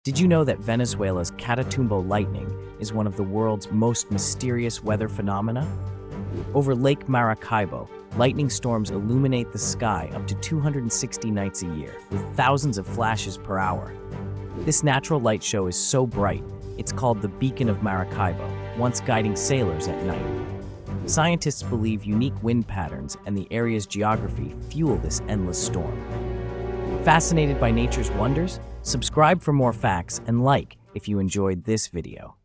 Did you know that Venezuela's Catatumbo Lightning is one of the world's most mysterious weather phenomena? Over Lake Maracaibo, lightning storms illuminate the sky up to 260 nights a year, with thousands of flashes per hour. This natural light show is so bright, it's called the Beacon of Maracaibo, once guiding sailors at night. Scientists believe unique wind patterns and the area's geography fuel this endless storm. Fascinated by nature's wonders? Subscribe for more facts and like if you enjoyed this video.